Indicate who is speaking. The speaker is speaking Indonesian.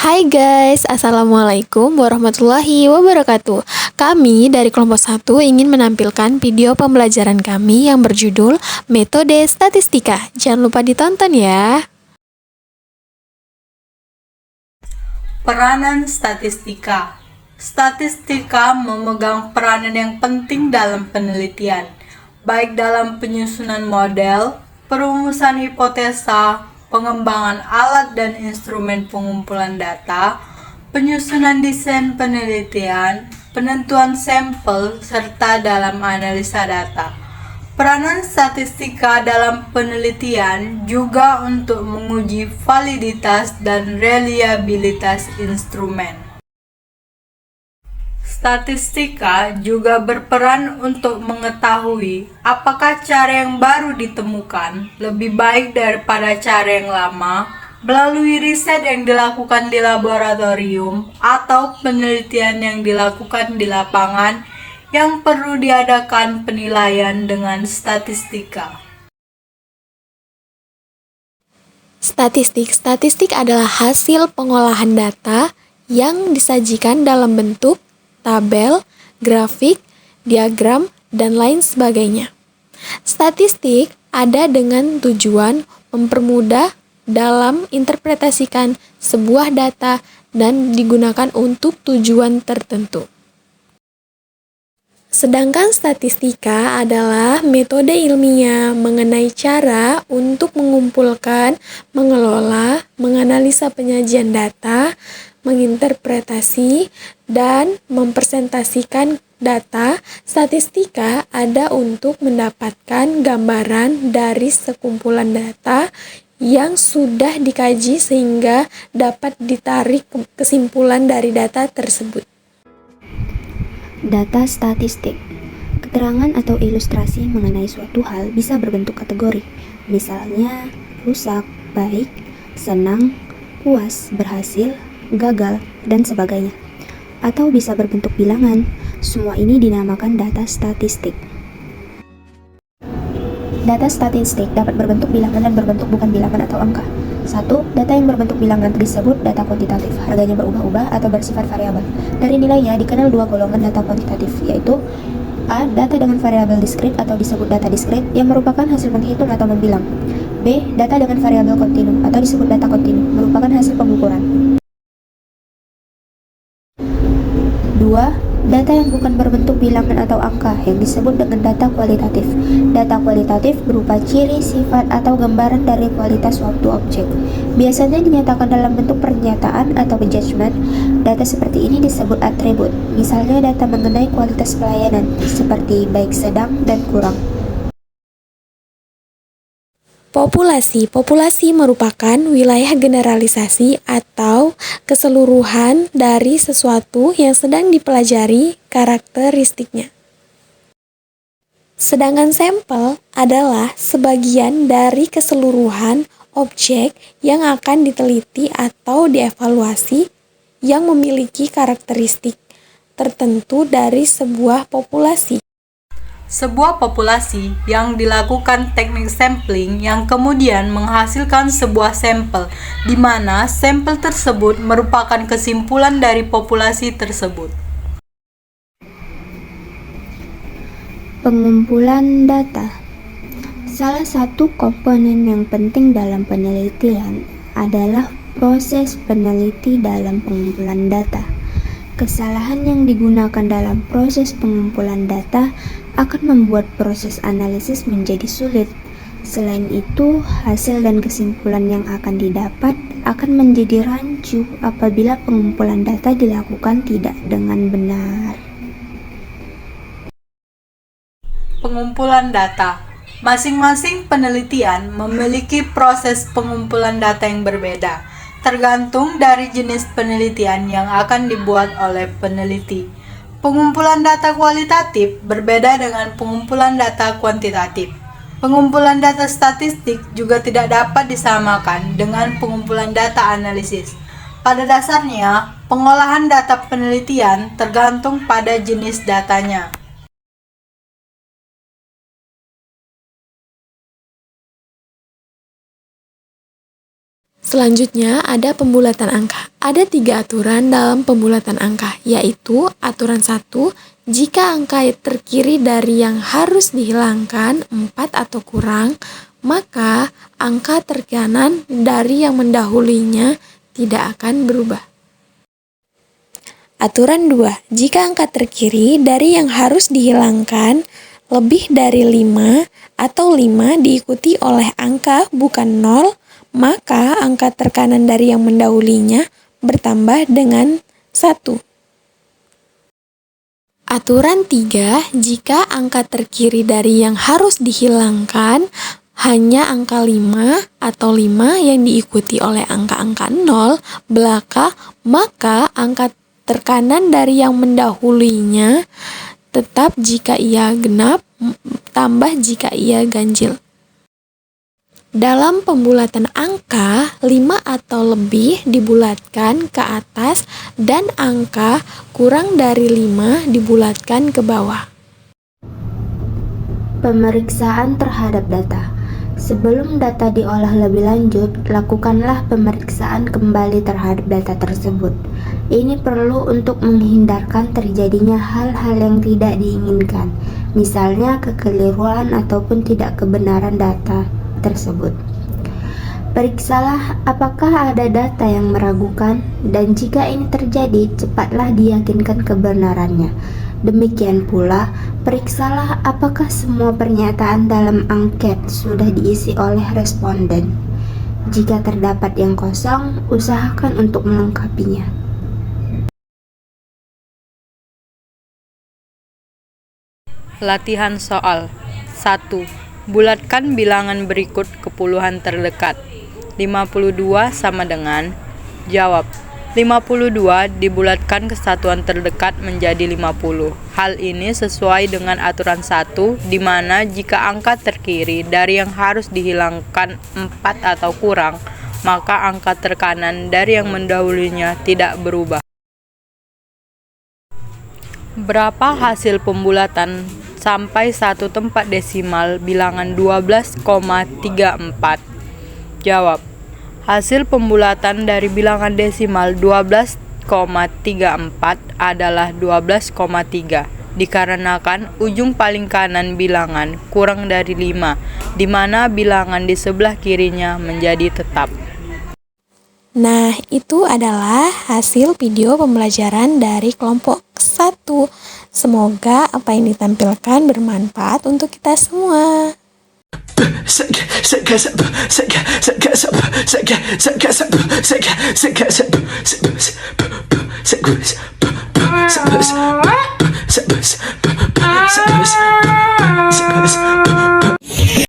Speaker 1: Hai guys, Assalamualaikum warahmatullahi wabarakatuh. Kami dari kelompok 1 ingin menampilkan video pembelajaran kami yang berjudul Metode Statistika. Jangan lupa ditonton ya.
Speaker 2: Peranan statistika. Statistika memegang peranan yang penting dalam penelitian, baik dalam penyusunan model, perumusan hipotesa, pengembangan alat dan instrumen pengumpulan data, penyusunan desain penelitian, penentuan sampel, serta dalam analisa data. Peranan statistika dalam penelitian juga untuk menguji validitas dan reliabilitas instrumen. Statistika juga berperan untuk mengetahui apakah cara yang baru ditemukan lebih baik daripada cara yang lama melalui riset yang dilakukan di laboratorium atau penelitian yang dilakukan di lapangan yang perlu diadakan penilaian dengan statistika.
Speaker 1: Statistik adalah hasil pengolahan data yang disajikan dalam bentuk tabel, grafik, diagram, dan lain sebagainya. Statistik ada dengan tujuan mempermudah dalam interpretasikan sebuah data dan digunakan untuk tujuan tertentu. Sedangkan statistika adalah metode ilmiah mengenai cara untuk mengumpulkan, mengelola, menganalisa penyajian data, menginterpretasi, dan mempresentasikan data. Statistika ada untuk mendapatkan gambaran dari sekumpulan data yang sudah dikaji sehingga dapat ditarik kesimpulan dari data tersebut.
Speaker 3: Data statistik. Keterangan atau ilustrasi mengenai suatu hal bisa berbentuk kategori, misalnya rusak, baik, senang, puas, berhasil, gagal, dan sebagainya. Atau bisa berbentuk bilangan. Semua ini dinamakan data statistik. Data statistik dapat berbentuk bilangan dan berbentuk bukan bilangan atau angka. 1. Data yang berbentuk bilangan disebut data kuantitatif. Harganya berubah-ubah atau bersifat variabel. Dari nilainya dikenal dua golongan data kuantitatif, yaitu A. Data dengan variabel diskrit atau disebut data diskrit yang merupakan hasil menghitung atau membilang. B. Data dengan variabel kontinu atau disebut data kontinu, merupakan hasil pengukuran. 2. Data yang bukan berbentuk bilangan atau angka yang disebut dengan data kualitatif. Data kualitatif berupa ciri, sifat, atau gambaran dari kualitas suatu objek. Biasanya dinyatakan dalam bentuk pernyataan atau judgement. Data seperti ini disebut atribut. Misalnya data mengenai kualitas pelayanan seperti baik, sedang, dan kurang.
Speaker 1: Populasi merupakan wilayah generalisasi atau keseluruhan dari sesuatu yang sedang dipelajari karakteristiknya. Sedangkan sampel adalah sebagian dari keseluruhan objek yang akan diteliti atau dievaluasi yang memiliki karakteristik tertentu dari sebuah populasi.
Speaker 2: Sebuah populasi yang dilakukan teknik sampling yang kemudian menghasilkan sebuah sampel, di mana sampel tersebut merupakan kesimpulan dari populasi tersebut.
Speaker 3: Pengumpulan data. Salah satu komponen yang penting dalam penelitian adalah proses peneliti dalam pengumpulan data. Kesalahan yang digunakan dalam proses pengumpulan data akan membuat proses analisis menjadi sulit. Selain itu, hasil dan kesimpulan yang akan didapat akan menjadi rancu apabila pengumpulan data dilakukan tidak dengan benar.
Speaker 2: Pengumpulan data. Masing-masing penelitian memiliki proses pengumpulan data yang berbeda, tergantung dari jenis penelitian yang akan dibuat oleh peneliti. Pengumpulan data kualitatif berbeda dengan pengumpulan data kuantitatif. Pengumpulan data statistik juga tidak dapat disamakan dengan pengumpulan data analisis. Pada dasarnya, pengolahan data penelitian tergantung pada jenis datanya.
Speaker 1: Selanjutnya ada pembulatan angka. Ada 3 aturan dalam pembulatan angka, yaitu aturan 1, jika angka terkiri dari yang harus dihilangkan 4 atau kurang, maka angka terkanan dari yang mendahulinya tidak akan berubah. Aturan 2, jika angka terkiri dari yang harus dihilangkan lebih dari 5 atau 5 diikuti oleh angka bukan 0, maka angka terkanan dari yang mendahulinya bertambah dengan 1. Aturan 3, jika angka terkiri dari yang harus dihilangkan hanya angka 5 atau 5 yang diikuti oleh angka-angka 0 belaka, maka angka terkanan dari yang mendahulinya tetap jika ia genap, tambah jika ia ganjil. Dalam pembulatan angka, 5 atau lebih dibulatkan ke atas dan angka kurang dari 5 dibulatkan ke bawah.
Speaker 3: Pemeriksaan terhadap data. Sebelum data diolah lebih lanjut, lakukanlah pemeriksaan kembali terhadap data tersebut. Ini perlu untuk menghindarkan terjadinya hal-hal yang tidak diinginkan, misalnya kekeliruan ataupun tidak kebenaran data tersebut. Periksalah apakah ada data yang meragukan, dan jika ini terjadi, cepatlah diyakinkan kebenarannya. Demikian pula, periksalah apakah semua pernyataan dalam angket sudah diisi oleh responden. Jika terdapat yang kosong, usahakan untuk melengkapinya.
Speaker 2: Latihan soal 1. Bulatkan bilangan berikut ke puluhan terdekat. 52 sama dengan, jawab. 52 dibulatkan ke satuan terdekat menjadi 50. Hal ini sesuai dengan aturan 1, di mana jika angka terkiri dari yang harus dihilangkan 4 atau kurang, maka angka terkanan dari yang mendahulunya tidak berubah. Berapa hasil pembulatan sampai satu tempat desimal bilangan 12,34? Jawab. Hasil pembulatan dari bilangan desimal 12,34 adalah 12,3 dikarenakan ujung paling kanan bilangan kurang dari 5, di mana bilangan di sebelah kirinya menjadi tetap.
Speaker 1: Nah, itu adalah hasil video pembelajaran dari kelompok 1. Semoga apa yang ditampilkan bermanfaat untuk kita semua.